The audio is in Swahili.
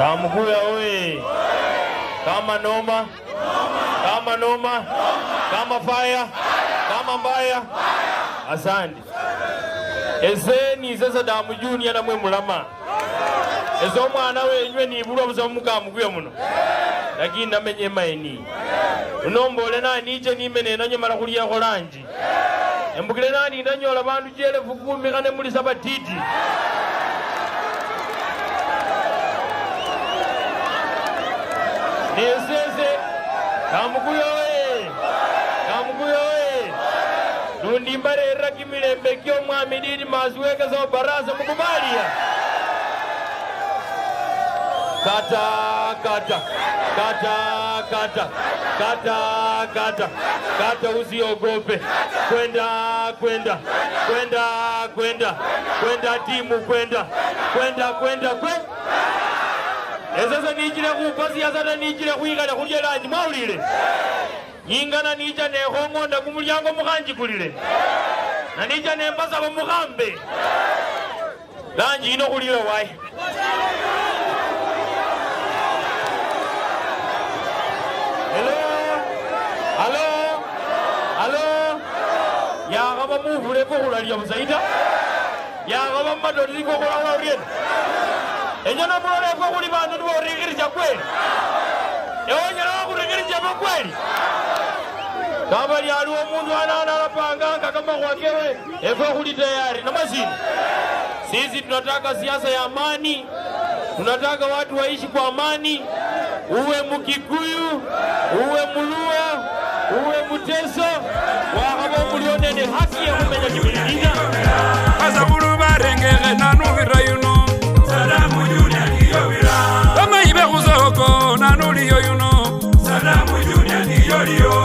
Kamukuya oye. Kama noma. Kama noma. Kama fire. Kama mbaya. Asante. Ese ni sasa damu junior na mwe mulama. Ese omwana wenywe ni bulwa buza mukamukuya muno. Lakini namenye maini. Unombole na nije nimene nanyo mara kulia kolanji. Embukile nani ndanyola bantu jele fukumi kane muli sabatiti. Nesese Kamukuya we. Kamukuya we. Nundi mbare rakimile mbekyo mwamidini mazuweke za baraza mukubalia. Kata, kata, kata, kata, kata, kata, kata usiogope. Kwenda, kwenda, kwenda, kwenda, kwenda timu kwenda, kwenda, kwenda, kwenda. Sasa nijile kupazi asana nijile kuigala kulye lanji maulile. Nyingana nija nehongonda kumulyango mukanji kulile. Na nija nembasa mukambe. Lanji ino kulile wai. Hello? Hello? Hello? Ya kama muvule kuhulalia mzaida? Ya kama madodi kuhulalia urien? Enyana mwale kwa kulibanda nduwa urigirija kweli? Eonyana wakurigirija kweli? Kama li aluwa mundu anana lapanganga kama kwakewe kwa kuli tayari na mazini. Sisi tunataka siasa ya amani. Tunataka watu waishi kwa amani. Uwe Mukikuyu, uwe Muluya, uwe Muteso, wakaba mulionene haki ya kumenya kibilina. Asaburu barengere nanuvira yuno. Salamu Junior niyobira. Kama ibe kuzoko nanuli yuno. Salamu Junior niyoriyo.